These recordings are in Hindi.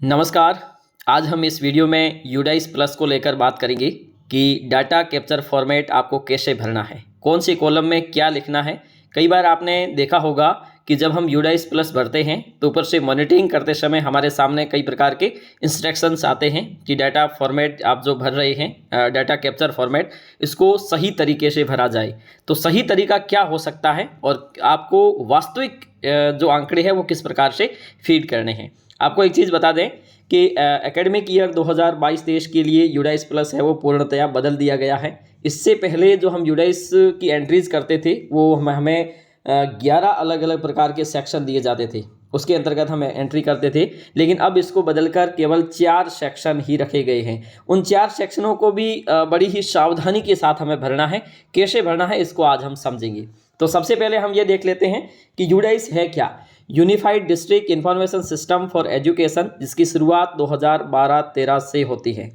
नमस्कार। आज हम इस वीडियो में यूडाइस प्लस को लेकर बात करेंगे कि डाटा कैप्चर फॉर्मेट आपको कैसे भरना है, कौन से कॉलम में क्या लिखना है। कई बार आपने देखा होगा कि जब हम यूडाइस प्लस भरते हैं तो ऊपर से मॉनिटरिंग करते समय हमारे सामने कई प्रकार के इंस्ट्रक्शंस आते हैं कि डाटा फॉर्मेट आप जो भर रहे हैं, डाटा कैप्चर फॉर्मेट, इसको सही तरीके से भरा जाए। तो सही तरीका क्या हो सकता है और आपको वास्तविक जो आंकड़े हैं वो किस प्रकार से फीड करने हैं। आपको एक चीज़ बता दें कि एकेडमिक ईयर 2022-23 के लिए यूडाइस प्लस है वो पूर्णतया बदल दिया गया है। इससे पहले जो हम यूडाइस की एंट्रीज़ करते थे वो हमें 11 अलग अलग प्रकार के सेक्शन दिए जाते थे, उसके अंतर्गत हम एंट्री करते थे। लेकिन अब इसको बदलकर केवल 4 सेक्शन ही रखे गए हैं। उन 4 सेक्शनों को भी बड़ी ही सावधानी के साथ हमें भरना है। कैसे भरना है इसको आज हम समझेंगे। तो सबसे पहले हम ये देख लेते हैं कि यूडाइस है क्या। Unified district information system for education, जिसकी शुरुआत 2012-13 से होती है।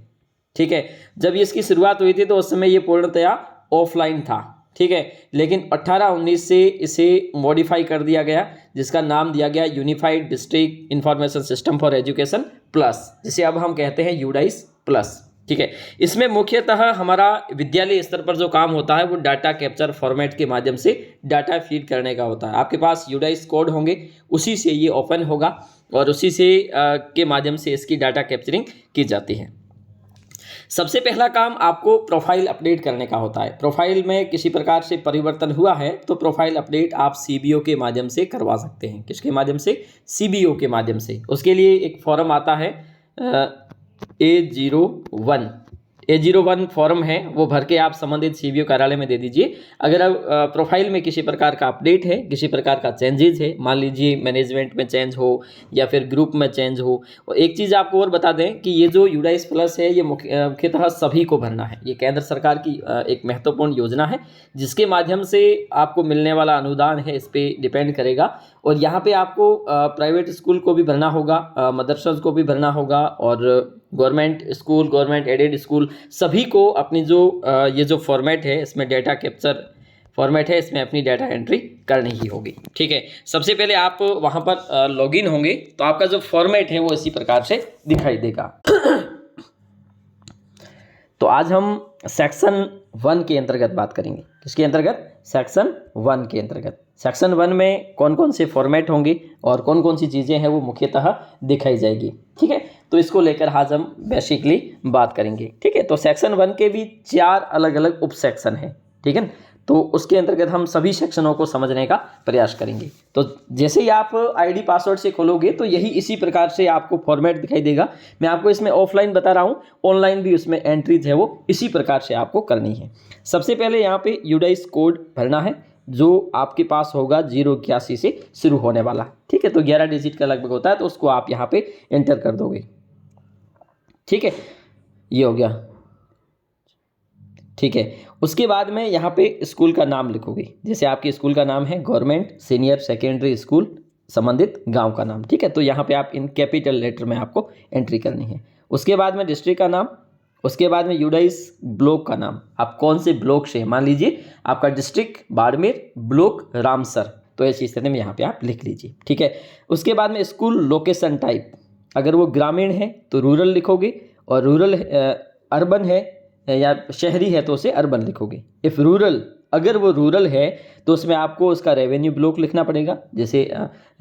ठीक है, जब इसकी शुरुआत हुई थी तो उस समय ये पूर्णतया ऑफलाइन था। ठीक है, लेकिन 18-19 से इसे मॉडिफाई कर दिया गया, जिसका नाम दिया गया unified district information system for education plus, जिसे अब हम कहते हैं यूडाइस प्लस। ठीक है, इसमें मुख्यतः हमारा विद्यालय स्तर पर जो काम होता है वो डाटा कैप्चर फॉर्मेट के माध्यम से डाटा फीड करने का होता है। आपके पास यूडाइस कोड होंगे, उसी से ये ओपन होगा और उसी से के माध्यम से इसकी डाटा कैप्चरिंग की जाती है। सबसे पहला काम आपको प्रोफाइल अपडेट करने का होता है। प्रोफाइल में किसी प्रकार से परिवर्तन हुआ है तो प्रोफाइल अपडेट आप सीबीओ के माध्यम से करवा सकते हैं। किसके माध्यम से? सीबीओ के माध्यम से। उसके लिए एक फॉर्म आता है A01 फॉर्म है, वो भर के आप संबंधित सीबीओ कार्यालय में दे दीजिए। अगर अब प्रोफाइल में किसी प्रकार का अपडेट है, किसी प्रकार का चेंजेस है, मान लीजिए मैनेजमेंट में चेंज हो या फिर ग्रुप में चेंज हो। और एक चीज़ आपको और बता दें कि ये जो यूडाइस प्लस है ये मुख्यतः सभी को भरना है। ये केंद्र सरकार की एक महत्वपूर्ण योजना है, जिसके माध्यम से आपको मिलने वाला अनुदान है इस पर डिपेंड करेगा। और यहाँ पे आपको प्राइवेट स्कूल को भी भरना होगा, मदरसा को भी भरना होगा, और government school, government aided school, सभी को अपनी जो ये जो फॉर्मेट है, इसमें डाटा कैप्चर फॉर्मेट है, इसमें अपनी डाटा एंट्री करनी ही होगी। ठीक है, सबसे पहले आप वहाँ पर लॉगिन होंगे तो आपका जो फॉर्मेट है वो इसी प्रकार से दिखाई देगा। तो आज हम सेक्शन 1 के अंतर्गत बात करेंगे। किसके अंतर्गत? सेक्शन 1 के अंतर्गत। सेक्शन 1 में कौन कौन से फॉर्मेट होंगे और कौन कौन सी चीज़ें हैं वो मुख्यतः दिखाई जाएगी। ठीक है, तो इसको लेकर आज हम बेसिकली बात करेंगे। ठीक है, तो सेक्शन 1 के भी 4 अलग अलग उप सेक्शन हैं। ठीक है, तो उसके अंतर्गत हम सभी सेक्शनों को समझने का प्रयास करेंगे। तो जैसे ही आप आईडी पासवर्ड से खोलोगे तो यही इसी प्रकार से आपको फॉर्मेट दिखाई देगा। मैं आपको इसमें ऑफलाइन बता रहा हूँ, ऑनलाइन भी उसमें एंट्रीज है वो इसी प्रकार से आपको करनी है। सबसे पहले यहाँ पे यूडाइस कोड भरना है, जो आपके पास होगा 081 से शुरू होने वाला। ठीक है, तो 11 डिजिट का लगभग होता है, तो उसको आप यहाँ पे एंटर कर दोगे। ठीक है, ये हो गया। ठीक है, उसके बाद में यहाँ पे स्कूल का नाम लिखोगे। जैसे आपके स्कूल का नाम है गवर्नमेंट सीनियर सेकेंडरी स्कूल, संबंधित गांव का नाम। ठीक है, तो यहाँ पे आप इन कैपिटल लेटर में आपको एंट्री करनी है। उसके बाद में डिस्ट्रिक्ट का नाम, उसके बाद में यूडाइस ब्लॉक का नाम, आप कौन से ब्लॉक से, मान लीजिए आपका डिस्ट्रिक्ट बाड़मेर, ब्लॉक रामसर, तो ऐसी स्थिति में यहाँ पे आप लिख लीजिए। ठीक है, उसके बाद में स्कूल लोकेशन टाइप, अगर वो ग्रामीण है तो रूरल लिखोगे, और रूरल अर्बन है या शहरी है तो उसे अर्बन लिखोगे। इफ़ रूरल, अगर वो रूरल है तो उसमें आपको उसका रेवेन्यू ब्लॉक लिखना पड़ेगा। जैसे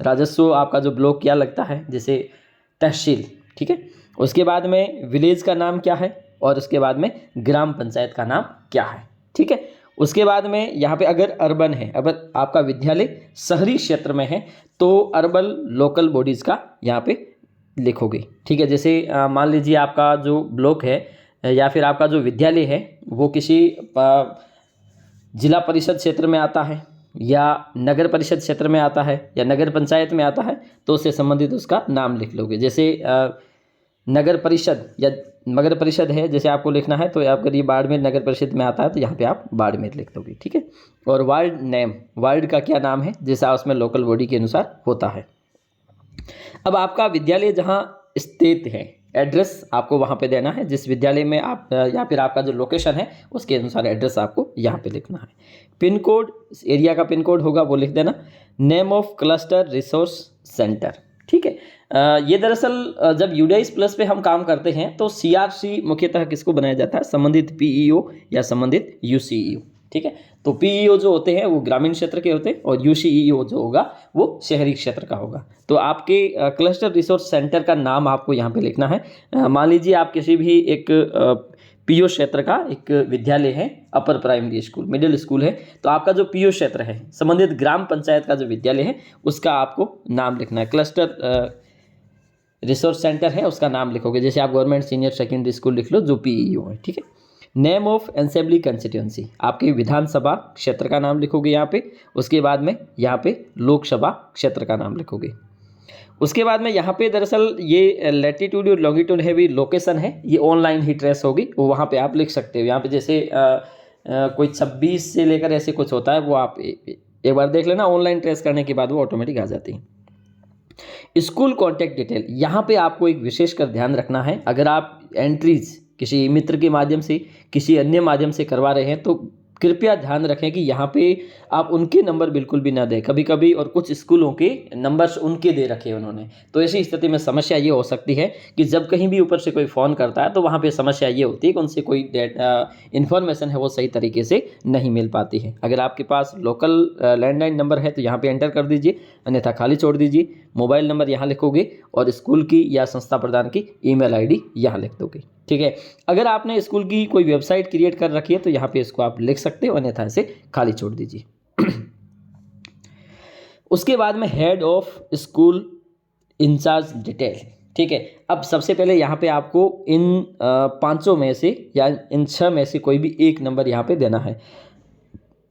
राजस्व आपका जो ब्लॉक क्या लगता है, जैसे तहसील। ठीक है, उसके बाद में विलेज का नाम क्या है, और उसके बाद में ग्राम पंचायत का नाम क्या है। ठीक है, उसके बाद में यहाँ पे अगर अर्बन है, अगर आपका विद्यालय शहरी क्षेत्र में है तो अर्बन लोकल बॉडीज़ का यहाँ पे लिखोगे। ठीक है, जैसे मान लीजिए आपका जो ब्लॉक है या फिर आपका जो विद्यालय है वो किसी जिला परिषद क्षेत्र में आता है या नगर परिषद क्षेत्र में आता है या नगर पंचायत में आता है, तो उससे संबंधित उसका नाम लिख लोगे। जैसे नगर परिषद या नगर परिषद है, जैसे आपको लिखना है तो अगर ये बाड़मेर नगर परिषद में आता है तो यहाँ पे आप बाड़मेर लिख दोगे। ठीक है, और वार्ड नेम, वार्ड का क्या नाम है जैसा उसमें लोकल बॉडी के अनुसार होता है। अब आपका विद्यालय जहाँ स्थित है, एड्रेस आपको वहाँ पे देना है, जिस विद्यालय में आप, या फिर आपका जो लोकेशन है उसके अनुसार एड्रेस आपको यहाँ पे लिखना है। पिन कोड, एरिया का पिन कोड होगा वो लिख देना। Name of cluster resource centre. ठीक है। ये दरअसल जब यूडाइस प्लस पे हम काम करते हैं तो CRC मुख्यतः किसको बनाया जाता है, संबंधित PEO या संबंधित UCEO। ठीक है, तो PEO जो होते हैं वो ग्रामीण क्षेत्र के होते हैं और UCEO जो होगा वो शहरी क्षेत्र का होगा। तो आपके क्लस्टर रिसोर्स सेंटर का नाम आपको यहाँ पे लिखना है। मान लीजिए आप किसी भी एक PO क्षेत्र का एक विद्यालय है, upper primary school, middle school है, तो आपका जो PO क्षेत्र है, संबंधित ग्राम पंचायत का जो विद्यालय है उसका आपको नाम लिखना है। क्लस्टर रिसोर्स सेंटर है उसका नाम लिखोगे, जैसे आप गवर्नमेंट सीनियर सेकेंडरी स्कूल लिख लो जो PEO है। ठीक है, नेम ऑफ असेंबली कंस्टिट्यूंसी, आपके विधानसभा क्षेत्र का नाम लिखोगे यहाँ पे। उसके बाद में यहाँ पे लोकसभा क्षेत्र का नाम लिखोगे। उसके बाद में यहाँ पे दरअसल ये लैटिट्यूड और लॉन्गिट्यूड है भी लोकेशन है, ये ऑनलाइन ही ट्रेस होगी, वो वहाँ पे आप लिख सकते हो। यहाँ पे जैसे कोई 26 से लेकर ऐसे कुछ होता है, वो आप एक बार देख लेना, ऑनलाइन ट्रेस करने के बाद वो ऑटोमेटिक आ जाती है। स्कूल कॉन्टैक्ट डिटेल, यहाँ पे आपको एक विशेष कर ध्यान रखना है। अगर आप एंट्रीज किसी मित्र के माध्यम से, किसी अन्य माध्यम से करवा रहे हैं तो कृपया ध्यान रखें कि यहाँ पे आप उनके नंबर बिल्कुल भी ना दें कभी कभी, और कुछ स्कूलों के नंबर्स उनके दे रखे हैं उन्होंने, तो ऐसी स्थिति में समस्या ये हो सकती है कि जब कहीं भी ऊपर से कोई फ़ोन करता है तो वहाँ पे समस्या ये होती है कि उनसे कोई इन्फॉर्मेशन है वो सही तरीके से नहीं मिल पाती है। अगर आपके पास लोकल लैंडलाइन नंबर है तो यहाँ पर एंटर कर दीजिए, अन्यथा खाली छोड़ दीजिए। मोबाइल नंबर यहाँ लिखोगे और स्कूल की या संस्था प्रदान की ईमेल ID यहाँ लिख दोगे। ठीक है, अगर आपने स्कूल की कोई वेबसाइट क्रिएट कर रखी है तो यहाँ पे इसको आप लिख सकते हो, अन्यथा इसे खाली छोड़ दीजिए। उसके बाद में head of school incharge detail. ठीक है, अब सबसे पहले यहाँ पे आपको इन 5 में से या इन 6 में से कोई भी एक नंबर यहाँ पे देना है।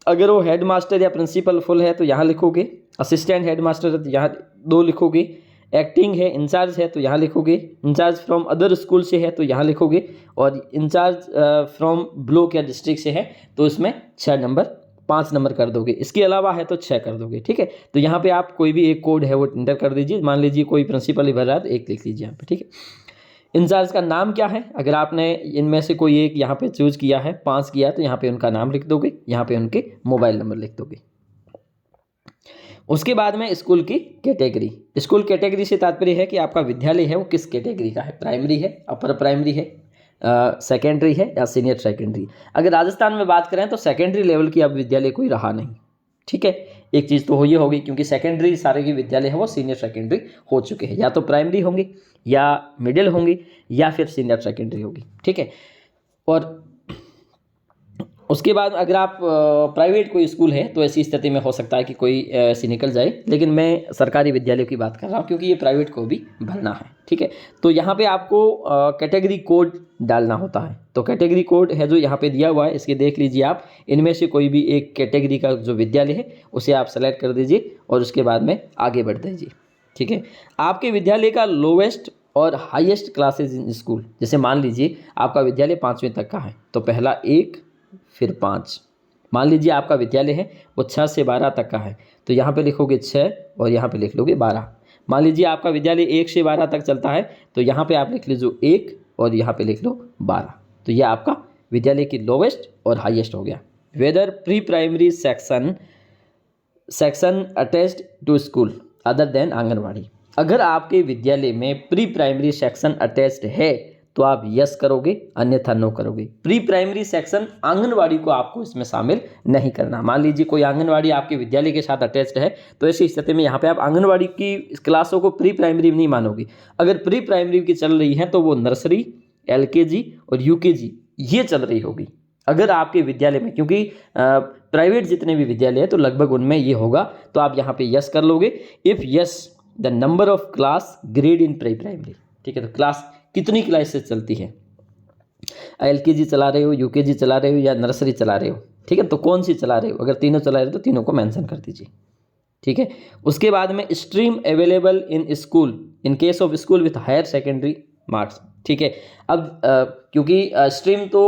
अगर वो हेड मास्टर या प्रिंसिपल फुल है तो यहाँ लिखोगे, असिस्टेंट हेड मास्टर है तो यहाँ 2 लिखोगे, एक्टिंग है, इंचार्ज है तो यहाँ लिखोगे, इंचार्ज फ्रॉम अदर स्कूल से है तो यहाँ लिखोगे, और इंचार्ज फ्रॉम ब्लॉक या डिस्ट्रिक्ट से है तो इसमें 5 नंबर कर दोगे। इसके अलावा है तो 6 कर दोगे। ठीक है, तो यहाँ पे आप कोई भी एक कोड है वो इंटर कर दीजिए। मान लीजिए कोई प्रिंसिपल ही भर रहा है तो 1 लिख लीजिए यहाँ पे। ठीक है, इंचार्ज का नाम क्या है, अगर आपने इनमें से कोई एक यहाँ पे चूज किया है, 5 किया तो यहाँ पे उनका नाम लिख दोगे, यहाँ पे उनके मोबाइल नंबर लिख दोगे। उसके बाद में स्कूल की कैटेगरी। स्कूल कैटेगरी से तात्पर्य है कि आपका विद्यालय है वो किस कैटेगरी का है, प्राइमरी है, अपर प्राइमरी है, सेकेंडरी है या सीनियर सेकेंडरी। अगर राजस्थान में बात करें तो सेकेंडरी लेवल की अब विद्यालय कोई रहा नहीं। ठीक है, एक चीज़ तो ये होगी क्योंकि सेकेंडरी सारे के विद्यालय है वो सीनियर सेकेंडरी हो चुके हैं, या तो प्राइमरी होंगे या मिडिल होंगी या फिर सीनियर सेकेंडरी होगी। ठीक है, और उसके बाद अगर आप प्राइवेट कोई स्कूल है तो ऐसी स्थिति में हो सकता है कि कोई ऐसी निकल जाए, लेकिन मैं सरकारी विद्यालयों की बात कर रहा हूँ क्योंकि ये प्राइवेट को भी भरना है। ठीक है, तो यहाँ पे आपको कैटेगरी कोड डालना होता है। तो कैटेगरी कोड है जो यहाँ पे दिया हुआ है, इसके देख लीजिए आप, इनमें से कोई भी एक कैटेगरी का जो विद्यालय है उसे आप सेलेक्ट कर दीजिए और उसके बाद में आगे बढ़ दीजिए। ठीक है, आपके विद्यालय का लोवेस्ट और हाईएस्ट क्लासेज इन स्कूल, जैसे मान लीजिए आपका विद्यालय 5वीं तक का है तो पहला 1 फिर 5। मान लीजिए आपका विद्यालय है वो 6 से 12 तक का है तो यहाँ पे लिखोगे 6 और यहाँ पे लिख लोगे 12। मान लीजिए आपका विद्यालय 1 से 12 तक चलता है तो यहाँ पे आप लिख लीजिए 1 और यहाँ पे लिख लो 12। तो ये आपका विद्यालय की लोवेस्ट और हाईएस्ट हो गया। Whether pre primary section attached to school other than anganwadi, अगर आपके विद्यालय में प्री प्राइमरी सेक्शन अटैच्ड है तो आप यस करोगे, अन्यथा नो करोगे। प्री प्राइमरी सेक्शन आंगनवाड़ी को आपको इसमें शामिल नहीं करना। मान लीजिए कोई आंगनवाड़ी आपके विद्यालय के साथ अटैच्ड है तो ऐसी स्थिति में यहाँ पे आप आंगनवाड़ी की क्लासों को प्री प्राइमरी नहीं मानोगे। अगर प्री प्राइमरी की चल रही है तो वो नर्सरी, LKG और UKG ये चल रही होगी अगर आपके विद्यालय में, क्योंकि प्राइवेट जितने भी विद्यालय है तो लगभग उनमें ये होगा, तो आप यहाँ पे यस कर लोगे। If yes the number of class grade in pre primary. ठीक है, तो क्लास कितनी क्लासेस चलती है, LKG चला रहे हो, UKG चला रहे हो या नर्सरी चला रहे हो। ठीक है, तो कौन सी चला रहे हो, अगर तीनों चला रहे हो तो तीनों को मेंशन कर दीजिए। ठीक है, उसके बाद में stream available in school in case of school with higher secondary marks. ठीक है, अब क्योंकि स्ट्रीम तो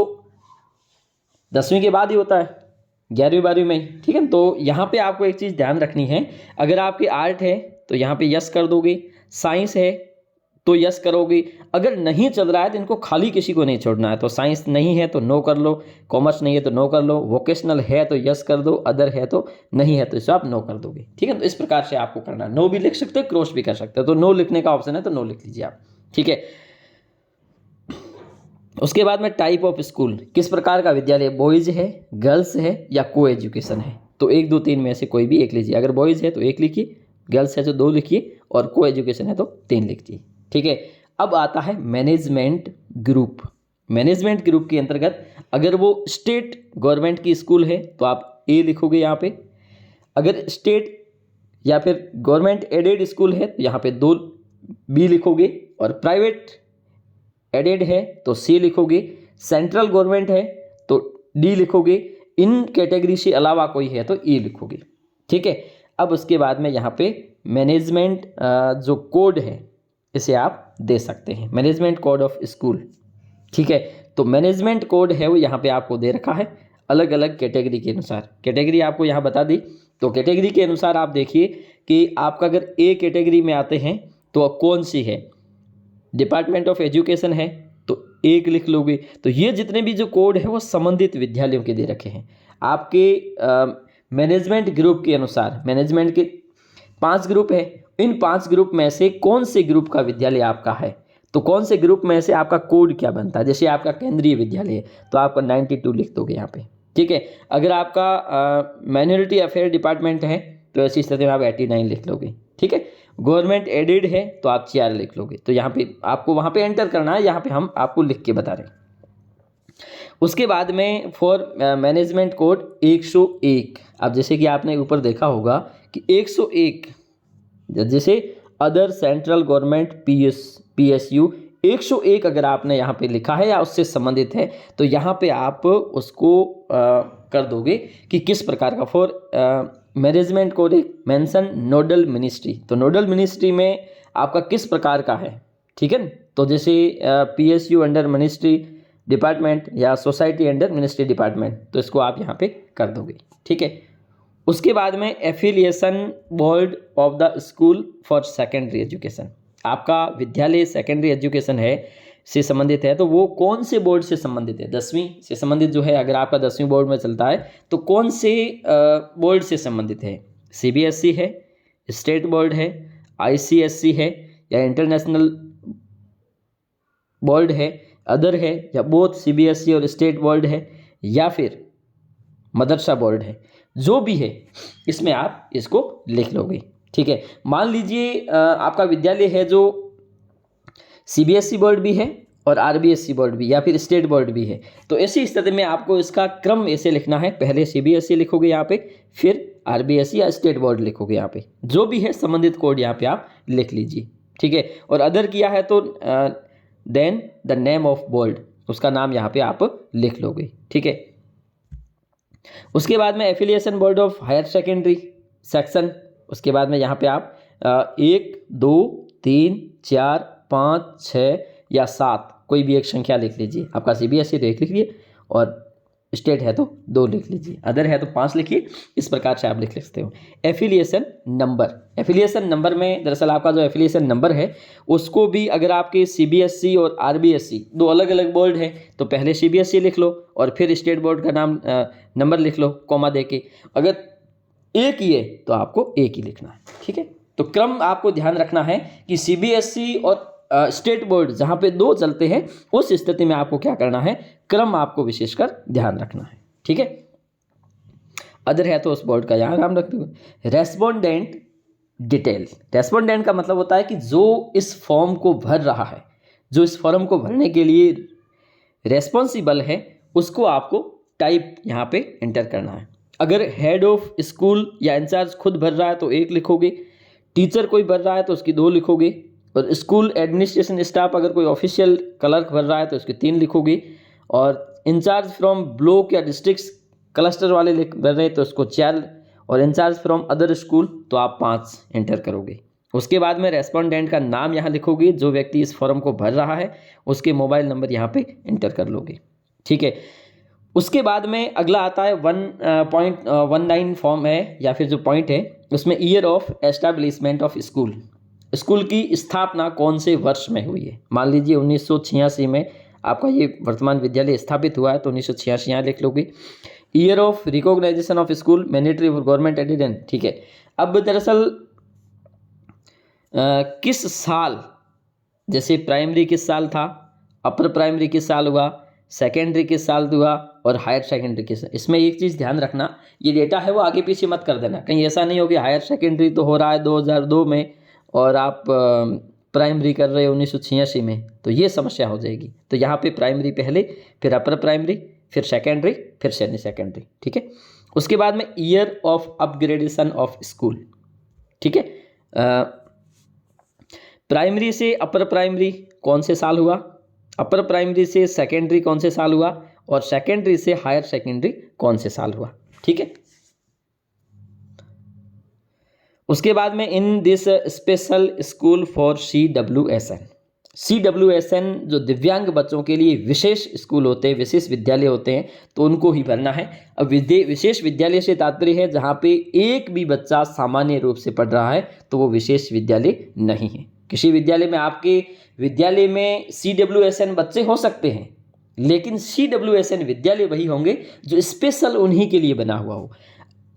10वीं के बाद ही होता है, 11वीं 12वीं में ही। ठीक है, तो यहाँ पे आपको एक चीज़ ध्यान रखनी है, अगर आपकी आर्ट है तो यहाँ पे यस कर दोगे, साइंस है तो यस करोगे। अगर नहीं चल रहा है तो इनको खाली किसी को नहीं छोड़ना है। तो साइंस नहीं है तो नो कर लो, कॉमर्स नहीं है तो नो कर लो, वोकेशनल है तो यस कर दो, अदर है तो नहीं है तो इसे आप नो कर दोगे। ठीक है, तो इस प्रकार से आपको करना है। नो भी लिख सकते हो, क्रॉस भी कर सकते हो। तो नो लिखने का ऑप्शन है तो नो लिख लीजिए आप। ठीक है, उसके बाद में टाइप ऑफ स्कूल, किस प्रकार का विद्यालय, बॉयज है, गर्ल्स है या को एजुकेशन है। तो 1 2 3 में से कोई भी एक लीजिए। अगर बॉयज है तो 1 लिखिए, गर्ल्स है तो 2 लिखिए, और को एजुकेशन है तो 3 लिखिए। ठीक है, अब आता है मैनेजमेंट ग्रुप। मैनेजमेंट ग्रुप के अंतर्गत अगर वो स्टेट गवर्नमेंट की स्कूल है तो आप ए लिखोगे यहाँ पे। अगर स्टेट या फिर गवर्नमेंट एडेड स्कूल है तो यहाँ पे 2 बी लिखोगे, और प्राइवेट एडेड है तो सी लिखोगे, सेंट्रल गवर्नमेंट है तो डी लिखोगे, इन कैटेगरी से अलावा कोई है तो ई लिखोगे। ठीक है, अब उसके बाद में यहाँ पे मैनेजमेंट जो कोड है इसे आप दे सकते हैं, मैनेजमेंट कोड ऑफ स्कूल। ठीक है, तो मैनेजमेंट कोड है वो यहाँ पे आपको दे रखा है अलग अलग कैटेगरी के अनुसार। कैटेगरी आपको यहाँ बता दी, तो कैटेगरी के अनुसार आप देखिए कि आपका अगर ए कैटेगरी में आते हैं तो कौन सी है, डिपार्टमेंट ऑफ एजुकेशन है तो 1 लिख लोगे। तो ये जितने भी जो कोड है वो संबंधित विद्यालयों के दे रखे हैं। आपके मैनेजमेंट ग्रुप के अनुसार, मैनेजमेंट के 5 ग्रुप है, इन 5 ग्रुप में से कौन से ग्रुप का विद्यालय आपका है, तो कौन से ग्रुप में से आपका कोड क्या बनता है। जैसे आपका केंद्रीय विद्यालय है तो आपका 92 लिख दोगे यहाँ पे। ठीक है, अगर आपका माइनॉरिटी अफेयर डिपार्टमेंट है तो ऐसी स्थिति में आप 89 लिख लोगे। ठीक है, गवर्नमेंट एडेड है तो आप 4 लिख लोगे। तो यहाँ पे आपको वहाँ पे एंटर करना है, यहाँ पे हम आपको लिख के बता रहे हैं। उसके बाद में फॉर मैनेजमेंट कोड 101। अब जैसे कि आपने ऊपर देखा होगा कि 101, जैसे अदर सेंट्रल गवर्नमेंट PSU 101 अगर आपने यहाँ पे लिखा है या उससे संबंधित है तो यहाँ पे आप उसको कर दोगे कि किस प्रकार का। For management code mention nodal ministry, तो नोडल मिनिस्ट्री में आपका किस प्रकार का है। ठीक है, तो जैसे PSU अंडर मिनिस्ट्री डिपार्टमेंट या सोसाइटी अंडर मिनिस्ट्री डिपार्टमेंट, तो इसको आप यहाँ पे कर दोगे। ठीक है, उसके बाद में affiliation board of the school for secondary education, आपका विद्यालय सेकेंडरी एजुकेशन है से संबंधित है तो वो कौन से बोर्ड से संबंधित है, 10वीं से संबंधित जो है। अगर आपका 10वीं बोर्ड में चलता है तो कौन से बोर्ड से संबंधित है, CBSE है, स्टेट बोर्ड है, ICSE है या इंटरनेशनल बोर्ड है, अदर है या बोथ CBSE और स्टेट बोर्ड है या फिर मदरसा बोर्ड है, जो भी है इसमें आप इसको लिख लोगे। ठीक है, मान लीजिए आपका विद्यालय है जो CBSE बोर्ड भी है और RBSE बोर्ड भी या फिर स्टेट बोर्ड भी है, तो ऐसी स्थिति में आपको इसका क्रम ऐसे लिखना है, पहले CBSE लिखोगे यहाँ पे, फिर RBSE या स्टेट बोर्ड लिखोगे यहाँ पे, जो भी है संबंधित कोड यहाँ पे आप लिख लीजिए। ठीक है, और अदर किया है तो then the name of board, उसका नाम यहाँ पे आप लिख लोगे। ठीक है, उसके बाद में affiliation board of higher secondary section, उसके बाद में यहाँ पे आप 1 2 3 4 5 6 या 7 कोई भी एक संख्या लिख लीजिए। आपका CBSE तो 1 लिख लीजिए और स्टेट है तो 2 लिख लीजिए, अदर है तो 5 लिखिए। इस प्रकार से आप लिख सकते हो। एफिलिएशन नंबर, एफिलिएशन नंबर में दरअसल आपका जो एफिलिएशन नंबर है उसको भी अगर आपके CBSE और RBSE 2 अलग अलग बोर्ड है तो पहले CBSE लिख लो और फिर स्टेट बोर्ड का नाम नंबर लिख लो कॉमा दे के। अगर एक ही है तो आपको एक ही लिखना है। ठीक है, तो क्रम आपको ध्यान रखना है कि CBSE और स्टेट बोर्ड जहाँ पे 2 चलते हैं उस स्थिति में आपको क्या करना है, क्रम आपको विशेषकर ध्यान रखना है। ठीक है, अदर है तो उस बोर्ड का यहाँ नाम रख दो। रेस्पोंडेंट डिटेल, रेस्पोंडेंट का मतलब होता है कि जो इस फॉर्म को भर रहा है, जो इस फॉर्म को भरने के लिए रेस्पॉन्सिबल है, उसको आपको टाइप यहाँ पे एंटर करना है। अगर हेड ऑफ स्कूल या इंचार्ज खुद भर रहा है तो 1 लिखोगे, टीचर कोई भर रहा है तो उसकी 2 लिखोगे, और स्कूल एडमिनिस्ट्रेशन स्टाफ अगर कोई ऑफिशियल क्लर्क भर रहा है तो उसके 3 लिखोगे, और इंचार्ज फ्रॉम ब्लॉक या डिस्ट्रिक्ट क्लस्टर वाले भर रहे हैं तो उसको 4, और इंचार्ज फ्रॉम अदर स्कूल तो आप 5 एंटर करोगे। उसके बाद में रेस्पोंडेंट का नाम यहाँ लिखोगे, जो व्यक्ति इस फॉर्म को भर रहा है उसके मोबाइल नंबर यहाँ पे एंटर कर लोगे। ठीक है, उसके बाद में अगला आता है 1.19 फॉर्म है या फिर जो पॉइंट है उसमें year of establishment of school, school की स्थापना कौन से वर्ष में हुई है? मान लीजिए 1986 में आपका ये वर्तमान विद्यालय स्थापित हुआ है, तो 1986 यहाँ लिख लोगे। Year of recognisation of school mandatory for government aided, ठीक है। अब दरअसल किस साल, जैसे प्राइमरी किस साल था, अपर प्राइमरी किस साल हुआ, सेकेंडरी किस साल हुआ और हायर सेकेंडरी किस, इसमें एक चीज़ ध्यान रखना, ये डेटा है वो आगे पीछे मत कर देना, कहीं ऐसा नहीं हो कि हायर सेकेंडरी तो हो रहा है 2002 में और आप प्राइमरी कर रहे हो 1986 में, तो ये समस्या हो जाएगी। तो यहाँ पे प्राइमरी पहले, फिर अपर प्राइमरी, फिर सेकेंडरी, फिर सेमी सेकेंडरी, ठीक है। उसके बाद में year of upgradation of school, ठीक है। प्राइमरी से अपर प्राइमरी कौन से साल हुआ, अपर प्राइमरी से सेकेंडरी कौन से साल हुआ और सेकेंडरी से हायर सेकेंडरी कौन से साल हुआ, ठीक है। उसके बाद में in this special school for CWSN, CWSN जो दिव्यांग बच्चों के लिए विशेष स्कूल होते हैं, विशेष विद्यालय होते हैं, तो उनको ही भरना है। अब विशेष विद्यालय से तात्पर्य है जहाँ पे एक भी बच्चा सामान्य रूप से पढ़ रहा है, तो वो विशेष विद्यालय नहीं है। किसी विद्यालय में, आपके विद्यालय में CWSN बच्चे हो सकते हैं, लेकिन CWSN विद्यालय वही होंगे जो स्पेशल उन्हीं के लिए बना हुआ हो।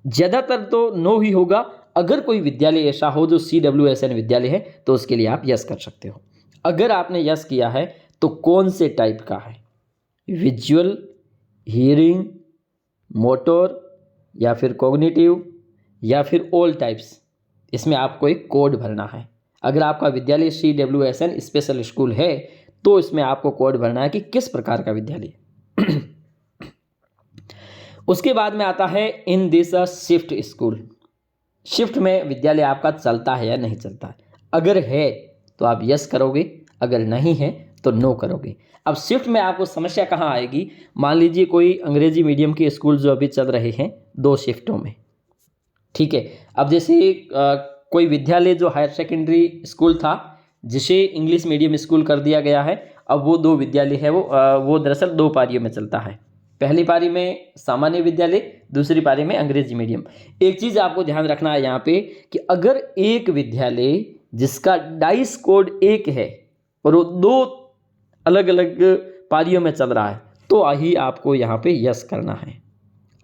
ज़्यादातर तो नो ही होगा। अगर कोई विद्यालय ऐसा हो जो CWSN विद्यालय है, तो उसके लिए आप यस कर सकते हो। अगर आपने यस किया है तो कौन से टाइप का है, विजुअल, हियरिंग, मोटर या फिर कॉग्निटिव या फिर ऑल टाइप्स, इसमें आपको एक कोड भरना है। अगर आपका विद्यालय CWSN स्पेशल स्कूल है तो इसमें आपको कोड भरना है कि किस प्रकार का विद्यालय। उसके बाद में आता है in this shift school, shift में विद्यालय आपका चलता है या नहीं चलता है। अगर है तो आप यस करोगे, अगर नहीं है तो नो करोगे। अब शिफ्ट में आपको समस्या कहाँ आएगी, मान लीजिए कोई अंग्रेजी मीडियम के स्कूल जो अभी चल रहे हैं 2 शिफ्टों में, ठीक है। अब जैसे कोई विद्यालय जो हायर सेकेंडरी स्कूल था जिसे इंग्लिश मीडियम स्कूल कर दिया गया है, अब वो 2 विद्यालय है, वो दरअसल 2 पारियों में चलता है। पहली पारी में सामान्य विद्यालय, दूसरी पारी में अंग्रेजी मीडियम। एक चीज़ आपको ध्यान रखना है यहाँ पे कि अगर एक विद्यालय जिसका डाइस कोड 1 है और वो 2 अलग अलग पारियों में चल रहा है, तो ही आपको यहाँ पे यस करना है।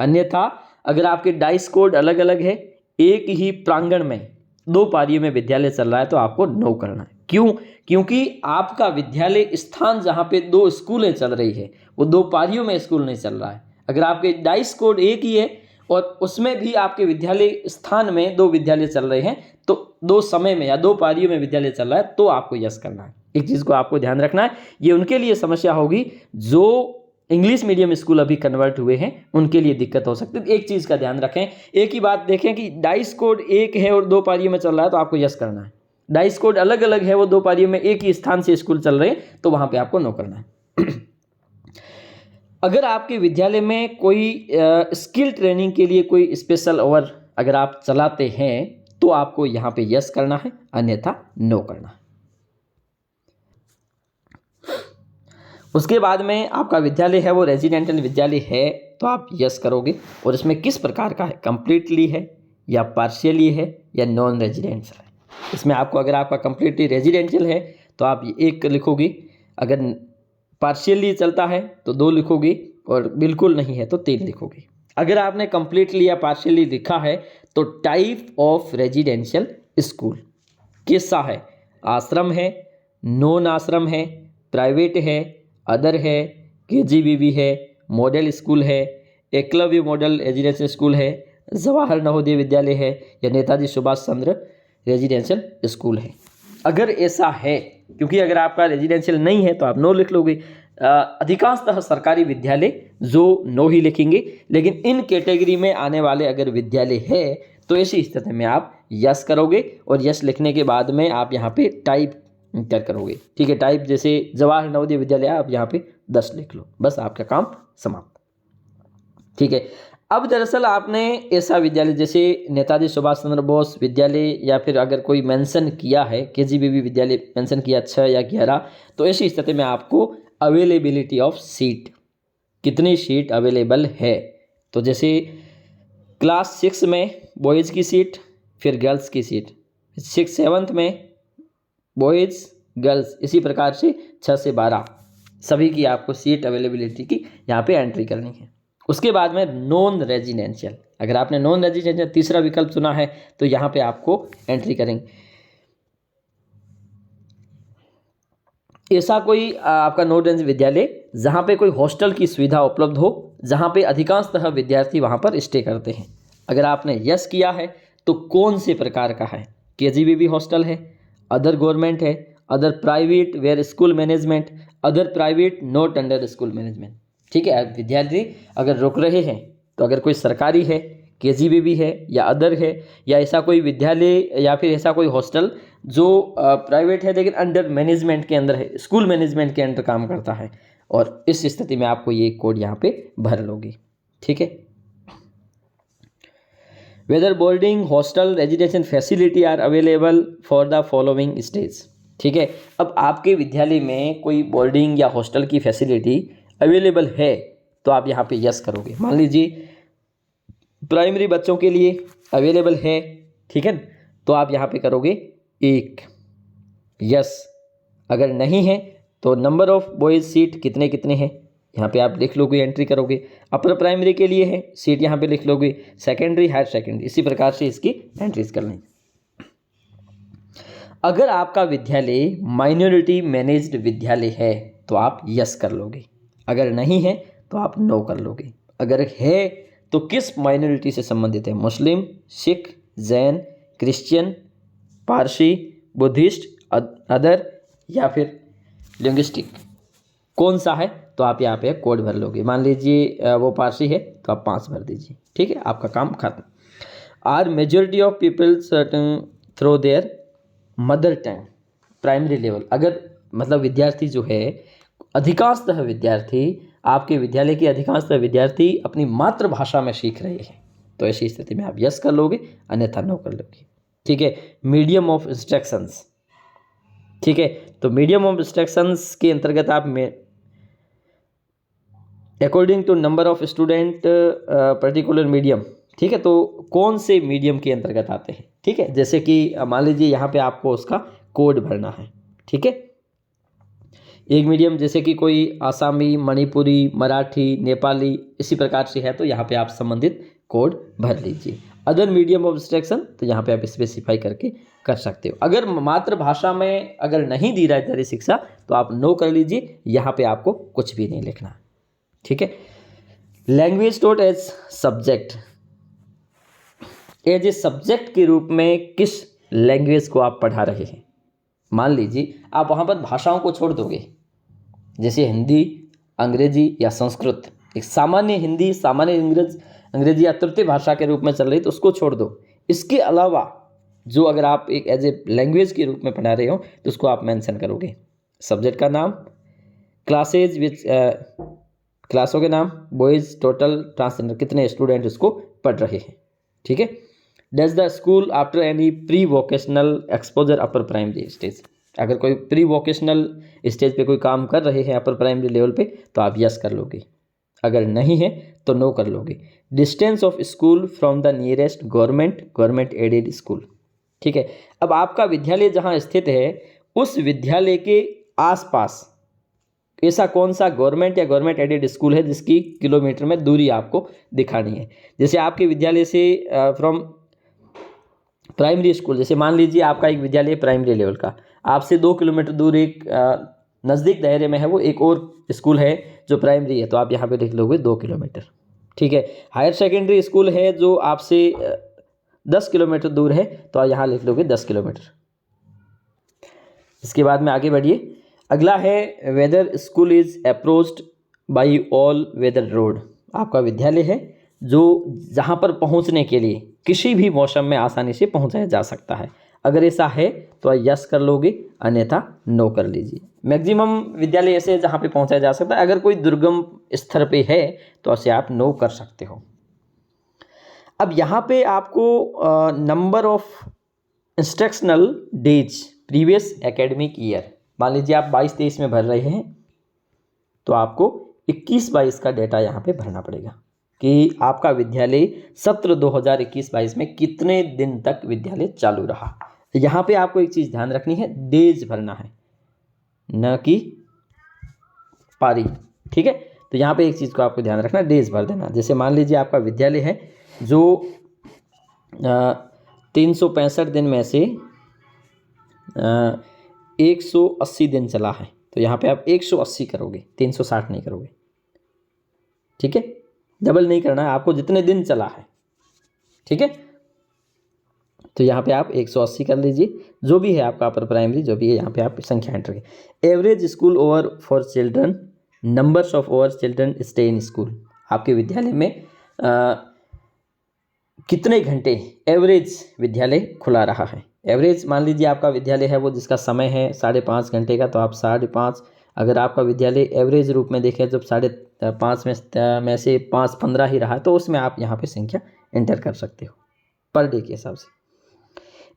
अन्यथा अगर आपके डाइस कोड अलग अलग है, एक ही प्रांगण में 2 पारियों में विद्यालय चल रहा है, तो आपको नो करना है। क्यों? क्योंकि आपका विद्यालय स्थान जहाँ पे 2 स्कूलें चल रही है, वो 2 पारियों में स्कूल नहीं चल रहा है। अगर आपके डाइस कोड 1 ही है और उसमें भी आपके विद्यालय स्थान में 2 विद्यालय चल रहे हैं, तो 2 समय में या 2 पारियों में विद्यालय चल रहा है, तो आपको यस करना है। एक चीज़ को आपको ध्यान रखना है, ये उनके लिए समस्या होगी जो इंग्लिश मीडियम स्कूल अभी कन्वर्ट हुए हैं, उनके लिए दिक्कत हो सकती है। एक चीज़ का ध्यान रखें, एक ही बात देखें कि डाइस कोड 1 है और 2 पारियों में चल रहा है, तो आपको यस करना है। डाइस कोड अलग अलग है, वो 2 पारियों में एक ही स्थान से स्कूल चल रहे हैं, तो वहाँ पे आपको नो करना है। अगर आपके विद्यालय में कोई स्किल ट्रेनिंग के लिए कोई स्पेशल आवर अगर आप चलाते हैं, तो आपको यहाँ पे यस करना है, अन्यथा नो करना है। उसके बाद में आपका विद्यालय है वो रेजिडेंशियल विद्यालय है, तो आप यस करोगे। और इसमें किस प्रकार का है, कंप्लीटली है या पार्शियली है या नॉन रेजिडेंशियल है। इसमें आपको, अगर आपका कंप्लीटली रेजिडेंशियल है तो आप 1 लिखोगे, अगर पार्शियली चलता है तो 2 लिखोगे और बिल्कुल नहीं है तो 3 लिखोगे। अगर आपने कंप्लीटली या पार्शियली लिखा है तो टाइप ऑफ रेजिडेंशियल स्कूल कैसा है, आश्रम है, नॉन आश्रम है, प्राइवेट है, अदर है, KGBB है, मॉडल स्कूल है, एकलव्य मॉडल रेजिडेंशियल स्कूल है, जवाहर नवोदय विद्यालय है या नेताजी सुभाष चंद्र रेजिडेंशियल स्कूल है। अगर ऐसा है, क्योंकि अगर आपका रेजिडेंशियल नहीं है तो आप नो लिख लोगे। अधिकांशतः सरकारी विद्यालय जो नो ही लिखेंगे, लेकिन इन कैटेगरी में आने वाले अगर विद्यालय है तो ऐसी स्थिति में आप यस करोगे और यस लिखने के बाद में आप यहाँ पे टाइप इंटर करोगे, ठीक है। टाइप जैसे जवाहर नवोदय विद्यालय, आप यहाँ पे 10 लिख लो, बस आपका काम समाप्त, ठीक है। अब दरअसल आपने ऐसा विद्यालय जैसे नेताजी सुभाष चंद्र बोस विद्यालय या फिर अगर कोई मेंशन किया है KGBB विद्यालय मेंशन किया 6 या 11, तो ऐसी स्थिति में आपको अवेलेबिलिटी ऑफ सीट, कितनी सीट अवेलेबल है, तो जैसे क्लास 6 में बॉयज़ की सीट, फिर गर्ल्स की सीट, 6-7 में बॉयज़ गर्ल्स इसी प्रकार से 6 से 12 सभी की आपको सीट अवेलेबिलिटी की यहाँ पे एंट्री करनी है। उसके बाद में नॉन रेजिडेंशियल, अगर आपने नॉन रेजिडेंशियल तीसरा विकल्प चुना है तो यहाँ पे आपको एंट्री करेंगे। ऐसा कोई आपका नॉन रेजिडेंशियल विद्यालय जहाँ पे कोई हॉस्टल की सुविधा उपलब्ध हो, जहाँ पे अधिकांशतः विद्यार्थी वहाँ पर स्टे करते हैं। अगर आपने यस किया है तो कौन से प्रकार का है, केजीबीवी हॉस्टल है, अदर गवर्नमेंट है, other private where school management, other private not under school management. ठीक है, विद्यार्थी अगर रुक रहे हैं तो अगर कोई सरकारी है, केजीबीवी है या अदर है, या ऐसा कोई विद्यालय या फिर ऐसा कोई हॉस्टल जो प्राइवेट है लेकिन अंडर मैनेजमेंट के अंदर है, स्कूल मैनेजमेंट के अंडर काम करता है, और इस स्थिति में आपको ये कोड यहाँ पे भर लोगे। ठीक है, whether boarding hostel residential facility are available for the following stage. ठीक है, अब आपके विद्यालय में कोई बोर्डिंग या हॉस्टल की फैसिलिटी अवेलेबल है तो आप यहाँ पे यस करोगे। मान लीजिए प्राइमरी बच्चों के लिए अवेलेबल है, ठीक है, तो आप यहाँ पे करोगे 1 यस। अगर नहीं है तो नंबर ऑफ बॉयज़ सीट कितने कितने हैं यहाँ पे आप लिख लोगे, एंट्री करोगे। अपर प्राइमरी के लिए है सीट यहाँ पे लिख लोगे, सेकेंडरी हायर सेकेंडरी इसी प्रकार से इसकी एंट्रीज करनी। अगर आपका विद्यालय माइनॉरिटी मैनेज्ड विद्यालय है तो आप यस कर लोगे, अगर नहीं है तो आप नो कर लोगे। अगर है तो किस माइनॉरिटी से संबंधित है, Muslim, Sikh, Jain, Christian, Parsi, Buddhist, other या फिर लिंग्विस्टिक, कौन सा है तो आप यहाँ पे कोड भर लोगे। मान लीजिए वो पारसी है तो आप 5 भर दीजिए। ठीक है, आपका काम खत्म। Are majority of people certain through their mother tongue primary level, अगर मतलब विद्यार्थी जो है अधिकांशतः विद्यार्थी आपके विद्यालय के अधिकांशतः विद्यार्थी अपनी मातृभाषा में सीख रहे हैं तो ऐसी स्थिति में आप यस कर लोगे, अन्यथा नो कर लोगे। ठीक है, मीडियम ऑफ इंस्ट्रक्शंस। ठीक है, तो मीडियम ऑफ इंस्ट्रक्शंस के अंतर्गत आप में according to number of student particular medium. ठीक है, तो कौन से मीडियम के अंतर्गत आते हैं। ठीक है, जैसे कि मान लीजिए यहाँ पे आपको उसका कोड भरना है। ठीक है, एक मीडियम जैसे कि कोई आसामी, मणिपुरी, मराठी, नेपाली इसी प्रकार से है तो यहाँ पे आप संबंधित कोड भर लीजिए। अदर मीडियम ऑफ इंस्ट्रक्शन तो यहाँ पे आप स्पेसिफाई करके कर सकते हो। अगर मातृभाषा में अगर नहीं दी जाती शिक्षा तो आप नो कर लीजिए, यहाँ पे आपको कुछ भी नहीं लिखना। ठीक है, language taught as subject, as a subject के रूप में किस लैंग्वेज को आप पढ़ा रहे हैं। मान लीजिए आप वहाँ पर भाषाओं को छोड़ दोगे, जैसे हिंदी, अंग्रेजी या संस्कृत, एक सामान्य हिंदी, सामान्य अंग्रेजी या तृतीय भाषा के रूप में चल रही तो उसको छोड़ दो। इसके अलावा जो अगर आप एक एज ए लैंग्वेज के रूप में पढ़ा रहे हो तो उसको आप मेंशन करोगे। सब्जेक्ट का नाम, क्लासेज विच क्लासों के नाम, बॉयज़ टोटल ट्रांसजेंडर कितने स्टूडेंट उसको पढ़ रहे हैं। ठीक है, does the school after any pre vocational exposure upper primary stage, अगर कोई प्री वोकेशनल स्टेज पे कोई काम कर रहे हैं अपर प्राइमरी लेवल पे तो आप यस कर लोगे, अगर नहीं है तो नो कर लोगे। Distance of school from the nearest government aided school. ठीक है, अब आपका विद्यालय जहाँ स्थित है उस विद्यालय के आसपास ऐसा कौन सा गवर्नमेंट या गवर्नमेंट एडेड स्कूल है जिसकी किलोमीटर में दूरी आपको दिखानी है। जैसे आपके विद्यालय से फ्रॉम प्राइमरी स्कूल, जैसे मान लीजिए आपका एक विद्यालय प्राइमरी लेवल का, आपसे 2 किलोमीटर दूर एक नज़दीक दायरे में है वो एक और स्कूल है जो प्राइमरी है तो आप यहाँ पे लिख लोगे 2 किलोमीटर। ठीक है, हायर सेकेंडरी स्कूल है जो आपसे 10 किलोमीटर दूर है तो आप यहाँ लिख लोगे 10 किलोमीटर। इसके बाद में आगे बढ़िए, अगला है whether school is approached by all weather road, आपका विद्यालय है जो जहाँ पर पहुँचने के लिए किसी भी मौसम में आसानी से पहुँचाया जा सकता है। अगर ऐसा है तो यस कर लोगे, अन्यथा नो कर लीजिए। मैक्सिमम विद्यालय ऐसे जहाँ पे पहुँचाया जा सकता है, अगर कोई दुर्गम स्तर पे है तो ऐसे आप नो कर सकते हो। अब यहाँ पे आपको number of instructional days previous academic year, मान लीजिए आप 22-23 में भर रहे हैं तो आपको 21-22 का डेटा यहाँ पे भरना पड़ेगा कि आपका विद्यालय सत्र 2021-22 में कितने दिन तक विद्यालय चालू रहा। यहाँ पे आपको एक चीज़ ध्यान रखनी है, डेज भरना है, न कि पारी। ठीक है, तो यहाँ पे एक चीज़ को आपको ध्यान रखना, डेज भर देना। जैसे मान लीजिए आपका विद्यालय है जो 365 दिन में से 180 दिन चला है, तो यहाँ पे आप 180 करोगे, 360 नहीं करोगे। ठीक है, डबल नहीं करना है आपको, जितने दिन चला है। ठीक है, तो यहाँ पे आप 180 कर लीजिए, जो भी है आपका अपर प्राइमरी जो भी है, यहाँ पे आप संख्या एंटर करें। Average school over for children, numbers of over children stay in school. आपके विद्यालय में कितने घंटे एवरेज विद्यालय खुला रहा है। एवरेज मान लीजिए आपका विद्यालय है वो जिसका समय है 5.5 घंटे का, तो आप 5.5, अगर आपका विद्यालय एवरेज रूप में देखें जब 5.5 में से 5.15 ही रहा, तो उसमें आप यहाँ पे संख्या एंटर कर सकते हो पर डे के हिसाब से।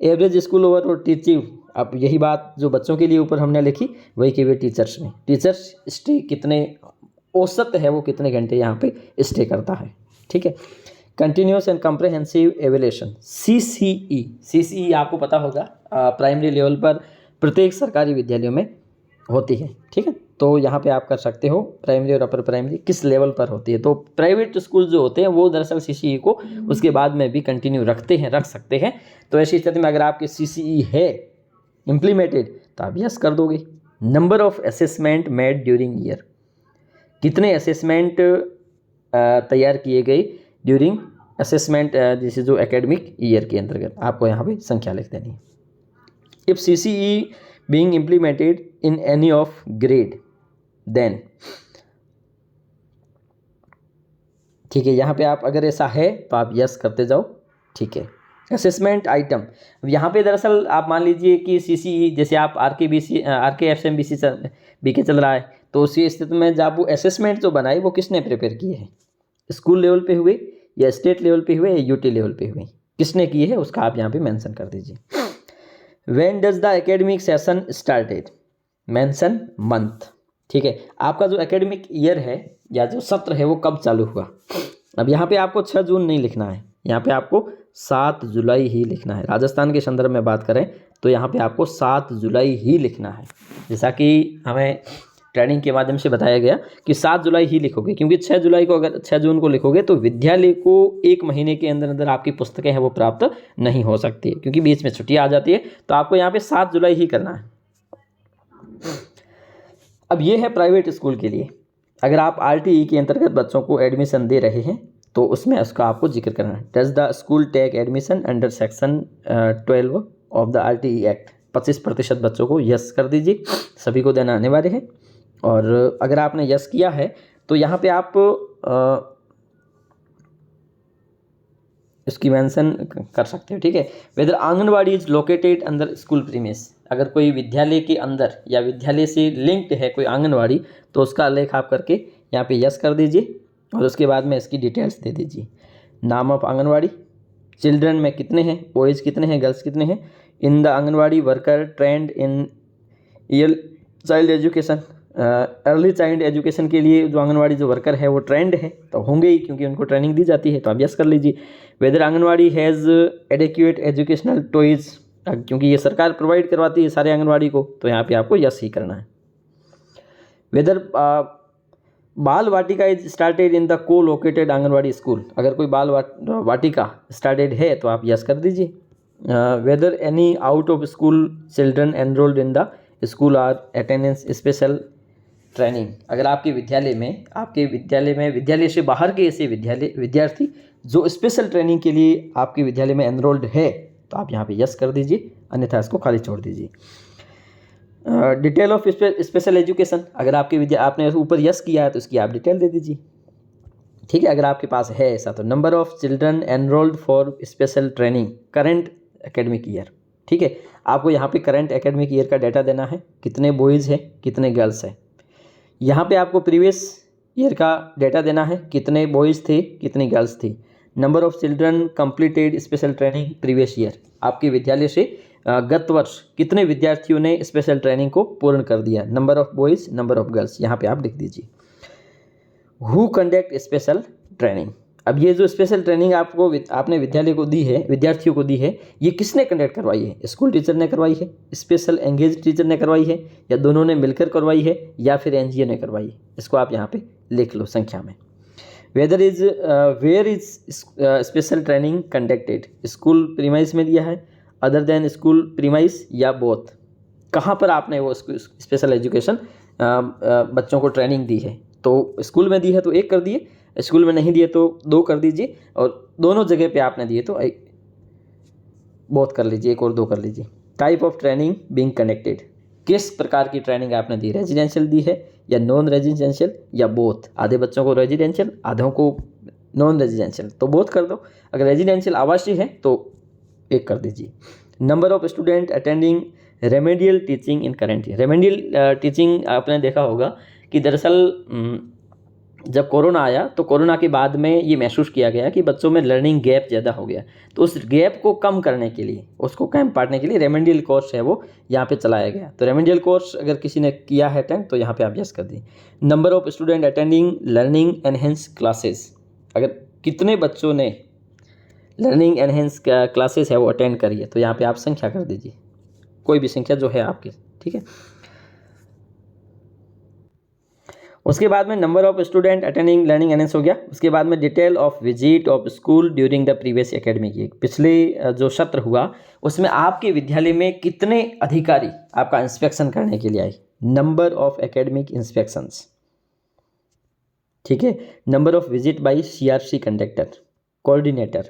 एवरेज स्कूल ओवर और टीचिंग, अब यही बात जो बच्चों के लिए ऊपर हमने लिखी वही की हुई टीचर्स में। टीचर्स स्टे कितने, औसत है वो कितने घंटे यहाँ पे स्टे करता है। ठीक है, continuous and comprehensive evaluation, CCE आपको पता होगा प्राइमरी लेवल पर प्रत्येक सरकारी विद्यालयों में होती है। ठीक है, तो यहाँ पे आप कर सकते हो प्राइमरी और अपर प्राइमरी किस लेवल पर होती है। तो प्राइवेट स्कूल जो होते हैं वो दरअसल CCE को उसके बाद में भी कंटिन्यू रख सकते हैं। तो ऐसी स्थिति में अगर आपके CCE है इम्प्लीमेंटेड तो आप यस कर दोगे। Number of assessment made during year, कितने असेसमेंट तैयार किए गए ड्यूरिंग असेसमेंट जैसे जो एकेडमिक ईयर के अंतर्गत, आपको यहाँ पे संख्या लिख देनी है। If CCE being implemented in any of grade then, ठीक है, यहाँ पे आप अगर ऐसा है तो आप यस करते जाओ। ठीक है, असेसमेंट आइटम, यहाँ पे दरअसल आप मान लीजिए कि CCE जैसे आप RKFMBC BK चल रहा है, तो उसी स्थिति में जब वो असेसमेंट जो बनाए वो किसने प्रिपेयर किए हैं, स्कूल लेवल पे हुए या स्टेट लेवल पे हुए या UT लेवल पे हुए, किसने किए है उसका आप यहाँ पे मेंशन कर दीजिए। When does the academic session started? Mention month. ठीक है, आपका जो एकेडमिक ईयर है या जो सत्र है वो कब चालू हुआ। अब यहाँ पे आपको 6 जून नहीं लिखना है, यहाँ पे आपको 7 जुलाई ही लिखना है। राजस्थान के संदर्भ में बात करें तो यहाँ पे आपको 7 जुलाई ही लिखना है, जैसा कि हमें ट्रेनिंग के माध्यम से बताया गया कि 7 जुलाई ही लिखोगे, क्योंकि 6 जुलाई को अगर 6 जून को लिखोगे तो विद्यालय को 1 महीने के अंदर अंदर आपकी पुस्तकें हैं वो प्राप्त नहीं हो सकती है, क्योंकि बीच में छुट्टियां आ जाती है। तो आपको यहाँ पे 7 जुलाई ही करना है। अब ये है प्राइवेट स्कूल के लिए। अगर आप RTE के अंतर्गत बच्चों को एडमिशन दे रहे हैं तो उसमें उसका आपको जिक्र करना है। Does the school take admission under section 12 of the RTE act, 25% बच्चों को यस कर दीजिए, सभी को देना अनिवार्य है। और अगर आपने यस किया है तो यहाँ पे आप इसकी मेंशन कर सकते हो। ठीक है, whether anganwadi is located under school premise, अगर कोई विद्यालय के अंदर या विद्यालय से लिंक्ड है कोई आंगनवाड़ी तो उसका उल्लेख आप करके यहाँ पे यस कर दीजिए और उसके बाद में इसकी डिटेल्स दे दीजिए। नाम ऑफ आंगनवाड़ी, चिल्ड्रन में कितने हैं, बॉयज़ कितने हैं, गर्ल्स कितने हैं, in the anganwadi worker trend in year child education, early child education के लिए जो आंगनवाड़ी जो वर्कर है वो ट्रेंड है तो होंगे ही, क्योंकि उनको ट्रेनिंग दी जाती है, तो आप यस कर लीजिए। Whether anganwadi has adequate educational toys, क्योंकि ये सरकार प्रोवाइड करवाती है सारे आंगनवाड़ी को, तो यहाँ पे आपको यस ही करना है। वेदर बाल वाटिका इज स्टार्टेड इन द को लोकेटेड आंगनवाड़ी स्कूल, अगर कोई बाल वाटिका स्टार्टेड है तो आप यस कर दीजिए। Whether any out of school children enrolled in the school are attendance special training, अगर आपके विद्यालय में विद्यालय से बाहर के ऐसे विद्यार्थी जो स्पेशल ट्रेनिंग के लिए आपके विद्यालय में एनरोल्ड है तो आप यहाँ पे यस कर दीजिए, अन्यथा इसको खाली छोड़ दीजिए। डिटेल ऑफ स्पेशल एजुकेशन, अगर आपने ऊपर यस किया है तो इसकी आप डिटेल दे दीजिए। ठीक है, अगर आपके पास है ऐसा तो number of children enrolled for special training current academic year. ठीक है, आपको यहाँ पे करंट एकेडमिक ईयर का डाटा देना है, कितने बॉयज़ है कितने गर्ल्स है। यहाँ पे आपको प्रीवियस ईयर का डाटा देना है, कितने बॉयज़ थे कितनी गर्ल्स थी। Number of children completed special training previous year, आपके विद्यालय से गत वर्ष कितने विद्यार्थियों ने स्पेशल ट्रेनिंग को पूर्ण कर दिया। Number of boys number of girls यहाँ पे आप लिख दीजिए। हु कंडक्ट स्पेशल ट्रेनिंग, अब ये जो स्पेशल ट्रेनिंग आपने विद्यालय को दी है, विद्यार्थियों को दी है, ये किसने कंडक्ट करवाई है? स्कूल टीचर ने करवाई है, स्पेशल एंगेज टीचर ने करवाई है, या दोनों ने मिलकर करवाई है, या फिर एनजीओ ने करवाई है? इसको आप यहाँ पे लिख लो संख्या में। Where is special training conducted? School premise में दिया है, अदर देन स्कूल प्रीमाइस, या बोथ? कहाँ पर आपने वो स्पेशल एजुकेशन बच्चों को ट्रेनिंग दी है? तो स्कूल में दी है तो 1 कर दिए, स्कूल में नहीं दिए तो 2 कर दीजिए, और दोनों जगह पे आपने दिए तो बोथ कर लीजिए, 1 और 2 कर लीजिए। Type of training being conducted, किस प्रकार की ट्रेनिंग आपने दी? रेजिडेंशियल दी है या नॉन रेजिडेंशियल या बोथ? आधे बच्चों को रेजिडेंशियल, आधों को नॉन रेजिडेंशियल, तो बोथ कर दो। अगर रेजिडेंशियल आवासीय है तो 1 कर दीजिए। Number of student attending remedial teaching in current year. Remedial teaching आपने देखा होगा कि दरअसल जब कोरोना आया तो कोरोना के बाद में ये महसूस किया गया कि बच्चों में लर्निंग गैप ज़्यादा हो गया, तो उस गैप को कम करने के लिए, उसको कम पाटने के लिए रेमेडियल कोर्स है वो यहाँ पे चलाया गया। तो रेमेडियल कोर्स अगर किसी ने किया है अटेंड तो यहाँ पे आप यस कर दी। Number of student attending learning enhance classes, अगर कितने बच्चों ने लर्निंग एनहेंस क्लासेस है वो अटेंड करी है, तो यहाँ पे आप संख्या कर दीजिए, कोई भी संख्या जो है आपकी, ठीक है। उसके बाद में number of student attending learning enhance हो गया। उसके बाद में detail of visit of school during the previous academic year, पिछले जो सत्र हुआ उसमें आपके विद्यालय में कितने अधिकारी आपका इंस्पेक्शन करने के लिए आए? नंबर ऑफ एकेडमिक इंस्पेक्शंस, ठीक है। Number of visit bye CRC conductor coordinator,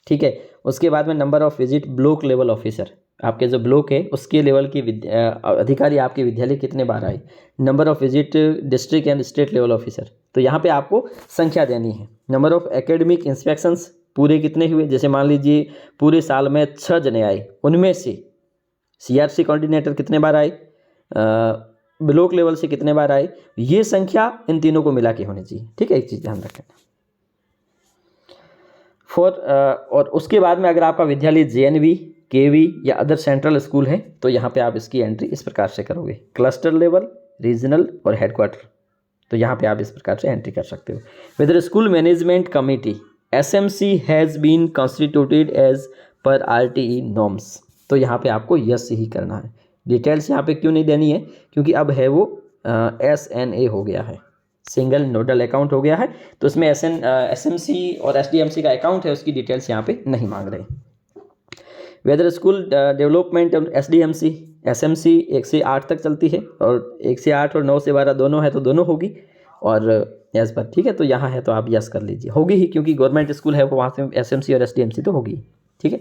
ठीक है। उसके बाद में number of visit block level officer, आपके जो ब्लॉक है उसके लेवल की अधिकारी आपके विद्यालय कितने बार आए? Number of visit district and state level officer, तो यहाँ पे आपको संख्या देनी है। नंबर ऑफ एकेडमिक इंस्पेक्शंस पूरे कितने हुए? जैसे मान लीजिए पूरे साल में 6 जने आए, उनमें से सीआरसी कोऑर्डिनेटर कितने बार आए, ब्लॉक लेवल से कितने बार आए, ये संख्या इन तीनों को मिला के होनी चाहिए, ठीक है। एक चीज़ ध्यान रखें। और उसके बाद में अगर आपका विद्यालय जेएनवी, केवी या अदर सेंट्रल स्कूल है तो यहाँ पे आप इसकी एंट्री इस प्रकार से करोगे, क्लस्टर लेवल, रीजनल और हेडक्वार्टर, तो यहाँ पे आप इस प्रकार से एंट्री कर सकते हो। Whether school management committee SMC has been constituted as per RTE norms, तो यहाँ पे आपको यस ही करना है। डिटेल्स यहाँ पे क्यों नहीं देनी है? क्योंकि अब है वो SNA हो गया है, सिंगल नोडल अकाउंट हो गया है, तो उसमें SMC और SDMC का अकाउंट है, उसकी डिटेल्स यहाँ पे नहीं मांग रहे। Whether school development SDMC SMC 1 से 8 तक चलती है, और 1 से 8 और 9 से 12 दोनों है तो दोनों होगी, और यस पर, ठीक है। तो यहाँ है तो आप यस कर लीजिए, होगी ही, क्योंकि गवर्नमेंट स्कूल है वो, वहाँ से SMC और SDMC तो होगी, ठीक है।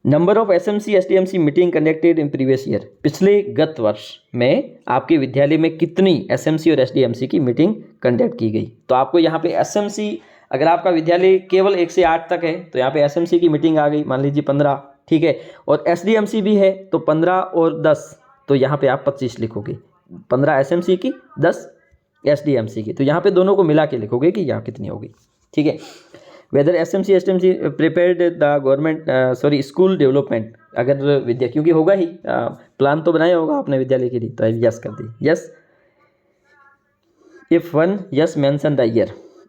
Number of SMC SDMC meeting conducted in previous year, पिछले गत वर्ष में आपके विद्यालय में कितनी SMC और SDMC की मीटिंग कंडक्ट की गई? तो आपको यहाँ पे SMC, अगर आपका विद्यालय केवल 1 से 8 तक है तो यहाँ पे SMC की मीटिंग आ गई, मान लीजिए 15, ठीक है। और SDMC भी है तो 15 और 10, तो यहाँ पे आप 25 लिखोगे, 15 SMC की, 10 SDMC की, तो यहाँ पे दोनों को मिला के लिखोगे कि यहाँ कितनी होगी, ठीक है। Whether SMC SDMC prepared the government school development, अगर विद्या, क्योंकि होगा ही, प्लान तो बनाया होगा आपने विद्यालय के लिए, तो यस कर दी, yes. If one yes mention the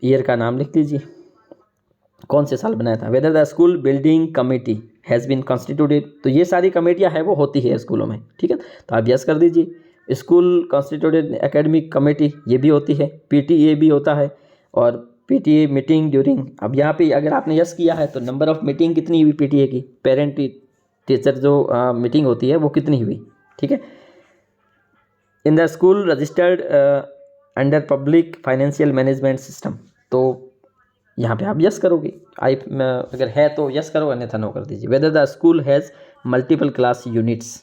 year का नाम लिख लीजिए, कौन से साल बनाया था। Whether the school building committee has been constituted, तो ये सारी कमेटियाँ हैं वो होती है स्कूलों में, ठीक है, तो आप यस कर दीजिए। स्कूल कॉन्स्टिट्यूटेड एकेडमिक कमेटी ये भी होती है, PTA भी होता है, और PTA मीटिंग ड्यूरिंग, अब यहाँ पे अगर आपने यस किया है तो नंबर ऑफ मीटिंग कितनी हुई PTA की, पेरेंट टीचर जो मीटिंग होती है वो कितनी हुई, ठीक है। इन the school registered under public financial management system, तो यहाँ पे आप यस करोगे, अगर है तो यस करो, अन्यथा नो कर दीजिए। Weather the school has multiple class units,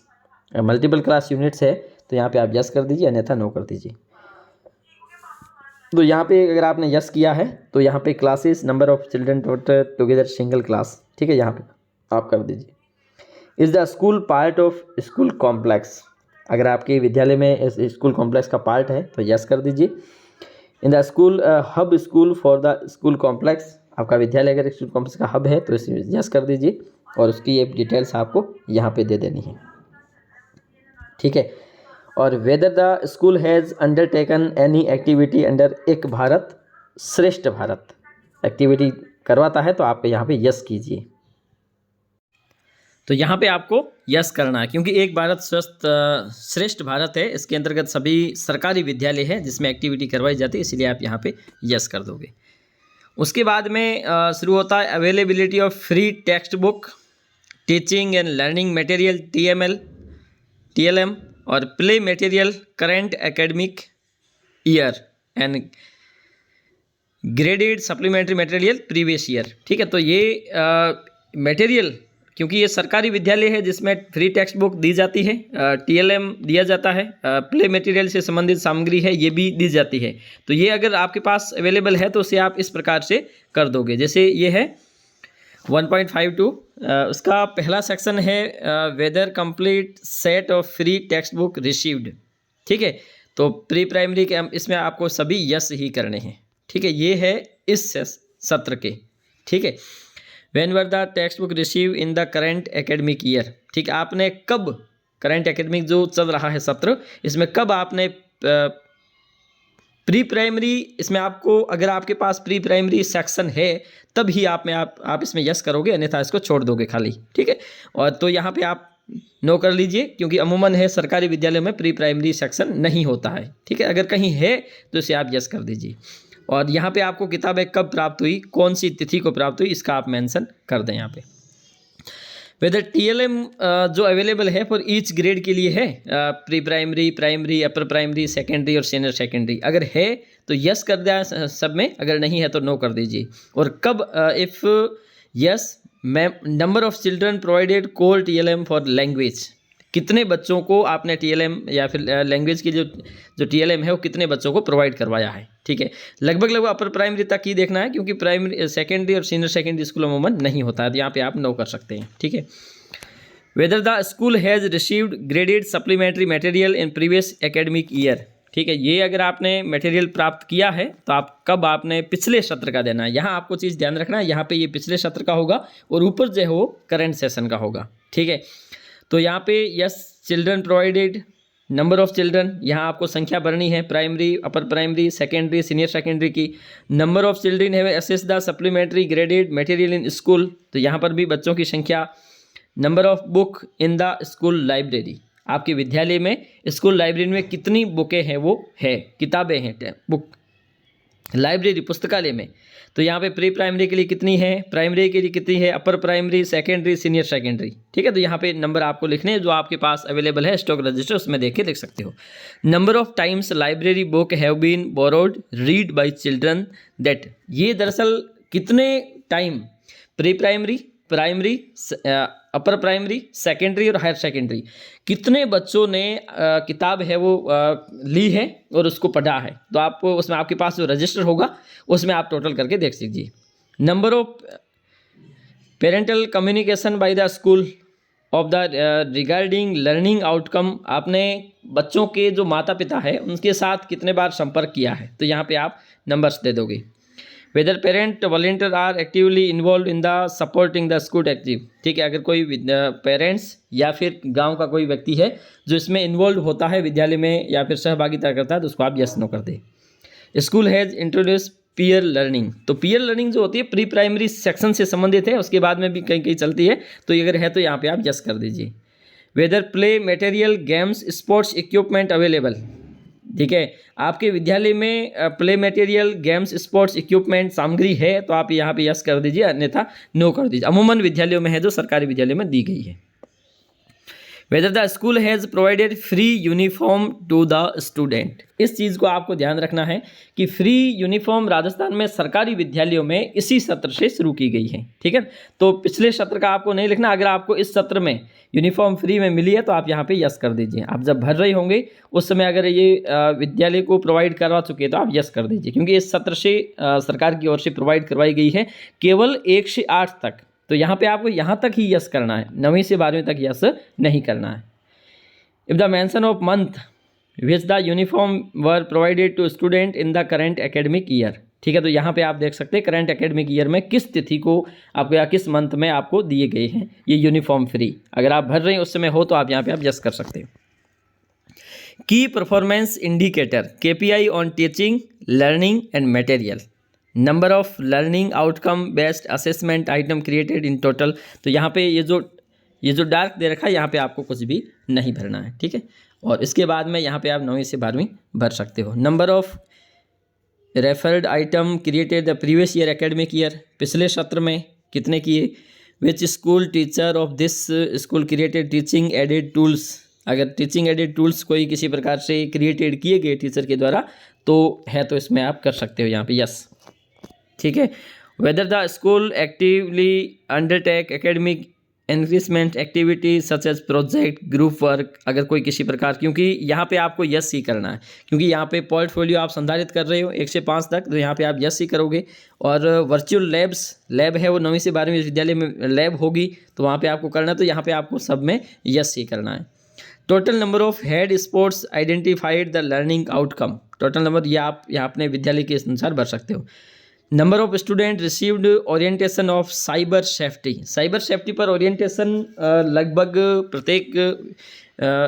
multiple class units है तो यहाँ पे आप यस कर दीजिए, अन्यथा नो कर दीजिए। तो यहाँ पे अगर आपने यस किया है तो यहाँ पे classes, number of children together single class, ठीक है, यहाँ पे आप कर दीजिए। Is the school part of school complex, अगर आपके विद्यालय में स्कूल कॉम्प्लेक्स का पार्ट है तो यस कर दीजिए। इन the school hub school for the school complex, आपका विद्यालय अगर स्कूल कॉम्प्लेक्स का हब है तो इसे यस कर दीजिए, और उसकी ये डिटेल्स आपको यहाँ पे दे देनी है, ठीक है। और weather the school has undertaken any activity under एक भारत श्रेष्ठ भारत, एक्टिविटी करवाता है तो आप यहाँ पे यस कीजिए। तो यहाँ पे आपको यस करना है, क्योंकि एक भारत स्वस्थ श्रेष्ठ भारत है, इसके अंतर्गत सभी सरकारी विद्यालय है जिसमें एक्टिविटी करवाई जाती है, इसीलिए आप यहाँ पे यस कर दोगे। उसके बाद में शुरू होता है availability of free text book, teaching and learning material TLM और play material current academic year and graded supplementary material previous year. ठीक है, तो ये मटेरियल, क्योंकि ये सरकारी विद्यालय है जिसमें फ्री टेक्स्ट बुक दी जाती है, TLM दिया जाता है, प्ले मटेरियल से संबंधित सामग्री है ये भी दी जाती है। तो ये अगर आपके पास अवेलेबल है तो उसे आप इस प्रकार से कर दोगे। जैसे ये है 1.52, उसका पहला सेक्शन है whether complete set of free text book received. ठीक है, तो प्री प्राइमरी के इसमें आपको सभी यस ही करने हैं। ठीक है, ये है इस सत्र के। ठीक है, when were the text book receive in the current academic year. ठीक है, आपने कब करेंट एकेडमिक जो चल रहा है सत्र, इसमें कब आपने प्री प्राइमरी, इसमें आपको अगर आपके पास प्री प्राइमरी सेक्शन है तब ही आप इसमें यस करोगे, अन्यथा इसको छोड़ दोगे खाली। ठीक है, और तो यहाँ पे आप नो कर लीजिए, क्योंकि अमूमन है सरकारी विद्यालयों में प्री प्राइमरी सेक्शन नहीं होता है। ठीक है, अगर कहीं है तो इसे आप यस कर दीजिए। और यहाँ पे आपको किताबें कब प्राप्त हुई, कौन सी तिथि को प्राप्त हुई, इसका आप मेंशन कर दें यहाँ पे। वेदर TLM जो अवेलेबल है फॉर ईच ग्रेड के लिए है, pre primary, primary, upper primary, secondary और सीनियर सेकेंडरी, अगर है तो यस कर दिया सब में, अगर नहीं है तो नो कर दीजिए। और कब, if yes number of children provided core TLM for language, कितने बच्चों को आपने TLM या फिर लैंग्वेज की जो TLM है वो कितने बच्चों को प्रोवाइड करवाया है। ठीक है, लगभग अपर प्राइमरी तक ही देखना है, क्योंकि प्राइमरी, सेकेंडरी और सीनियर सेकेंडरी स्कूल अमूमन नहीं होता है, तो यहाँ पे आप नो कर सकते हैं। ठीक है, whether the school has received graded supplementary material in previous academic year. ठीक है, ये अगर आपने मटेरियल प्राप्त किया है तो आप कब आपने पिछले सत्र का देना है। यहाँ आपको चीज़ ध्यान रखना है, यहाँ पे ये पिछले सत्र का होगा और ऊपर जो है वो करंट सेशन का होगा। ठीक है, तो यहाँ पे yes children provided, number of children, यहाँ आपको संख्या भरनी है, primary, upper primary, secondary, senior secondary की। नंबर ऑफ चिल्ड्रन है assess the supplementary graded material in school, तो यहाँ पर भी बच्चों की संख्या। Number of book in the school library, आपके विद्यालय में स्कूल लाइब्रेरी में कितनी बुकें हैं, वो है, किताबें हैं, बुक लाइब्रेरी पुस्तकालय में। तो यहाँ पे प्री प्राइमरी के लिए कितनी है, प्राइमरी के लिए कितनी है, अपर प्राइमरी, सेकेंडरी, सीनियर सेकेंडरी। ठीक है, तो यहाँ पे नंबर आपको लिखने हैं जो आपके पास अवेलेबल है स्टॉक रजिस्टर, उसमें देख के लिख सकते हो। Number of times library book have been borrowed read by children that, ये दरअसल कितने time pre primary, primary, upper primary, secondary और हायर सेकेंडरी, कितने बच्चों ने किताब है वो ली है और उसको पढ़ा है, तो आपको उसमें आपके पास जो रजिस्टर होगा उसमें आप टोटल करके देख लीजिए। Number of parental communication by the school of the regarding learning outcome, आपने बच्चों के जो माता पिता है उनके साथ कितने बार संपर्क किया है, तो यहाँ पे आप नंबर्स दे दोगे। Whether parent volunteer are actively involve in the supporting the school active. ठीक है, अगर कोई पेरेंट्स या फिर गांव का कोई व्यक्ति है जो इसमें इन्वॉल्व होता है विद्यालय में या फिर सहभागिता करता है, तो उसको आप यस नो कर दे। School has introduce peer learning, तो पीयर लर्निंग जो होती है प्री प्राइमरी सेक्शन से संबंधित है, उसके बाद में भी कहीं कहीं चलती है, तो अगर है तो यहाँ पे आप यस कर दीजिए। Whether play material games sports equipment available, ठीक है, आपके विद्यालय में play material games sports equipment सामग्री है तो आप यहाँ पे यस कर दीजिए, अन्यथा नो कर दीजिए। अमूमन विद्यालयों में है जो सरकारी विद्यालयों में दी गई है। Whether the school has provided free uniform to the student, इस चीज़ को आपको ध्यान रखना है कि फ्री यूनिफॉर्म राजस्थान में सरकारी विद्यालयों में इसी सत्र से शुरू की गई है। ठीक है, तो पिछले सत्र का आपको नहीं लिखना, अगर आपको इस सत्र में यूनिफॉर्म फ्री में मिली है तो आप यहाँ पे यस कर दीजिए। आप जब भर रहे होंगे उस समय अगर ये विद्यालय को प्रोवाइड करवा चुके तो आप यस कर दीजिए, क्योंकि इस सत्र से सरकार की ओर से प्रोवाइड करवाई गई है केवल 1 से 8 तक, तो यहाँ पे आपको यहाँ तक ही यस करना है, 9वीं से 12वीं तक यस नहीं करना है। If the mention of month which the uniform were provided to student in the current academic year, ठीक है, तो यहाँ पे आप देख सकते हैं करंट एकेडमिक ईयर में किस तिथि को आपको या किस मंथ में आपको दिए गए हैं ये यूनिफॉर्म फ्री। अगर आप भर रहे हैं उस समय हो तो आप यहाँ पे आप यस कर सकते हैं। की performance indicator KPI on teaching learning and material, number of learning outcome based assessment item created in total. तो यहाँ पे ये जो डार्क दे रखा है यहाँ पे आपको कुछ भी नहीं भरना है, ठीक है। और इसके बाद में यहाँ पे आप 9वीं से 12वीं भर सकते हो। Number of referred item created the previous year academic year, पिछले सत्र में कितने किए। Which school teacher of this school created teaching aided tools, अगर टीचिंग एडेड टूल्स कोई किसी प्रकार से क्रिएटेड किए गए टीचर के द्वारा तो है, तो इसमें आप कर सकते हो यहाँ पे यस, ठीक है। Whether the school actively undertake academic enrichment activity such as project group work, अगर कोई किसी प्रकार, क्योंकि यहाँ पे आपको यस ही करना है, क्योंकि यहाँ पे पोर्टफोलियो आप संधारित कर रहे हो 1 से 5 तक, तो यहाँ पे आप यस ही करोगे। और वर्चुअल लैब है वो 9वीं से 12वीं विश्वविद्यालय में लैब होगी, तो वहाँ पे आपको करना है, तो यहाँ पे आपको सब में यस ही करना है। Total number of head sports identified the learning outcome, total number ये आप यहाँ अपने विद्यालय के अनुसार भर सकते हो। Number of student received orientation of cyber safety, cyber safety पर ओरिएंटेशन लगभग प्रत्येक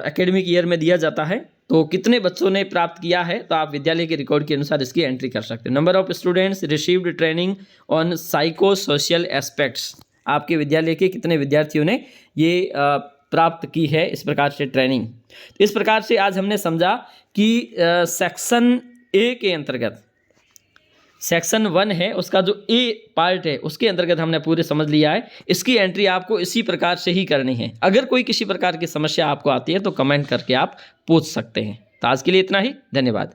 एकेडमिक ईयर में दिया जाता है, तो कितने बच्चों ने प्राप्त किया है, तो आप विद्यालय के रिकॉर्ड के अनुसार इसकी एंट्री कर सकते हो। Number of students received training on psycho social aspects, आपके विद्यालय के कितने विद्यार्थियों ने ये प्राप्त की है इस प्रकार से ट्रेनिंग। इस प्रकार से आज हमने समझा कि सेक्शन ए के अंतर्गत, सेक्शन 1 है उसका जो ए पार्ट है उसके अंतर्गत हमने पूरे समझ लिया है। इसकी एंट्री आपको इसी प्रकार से ही करनी है। अगर कोई किसी प्रकार की समस्या आपको आती है तो कमेंट करके आप पूछ सकते हैं। तो आज के लिए इतना ही, धन्यवाद।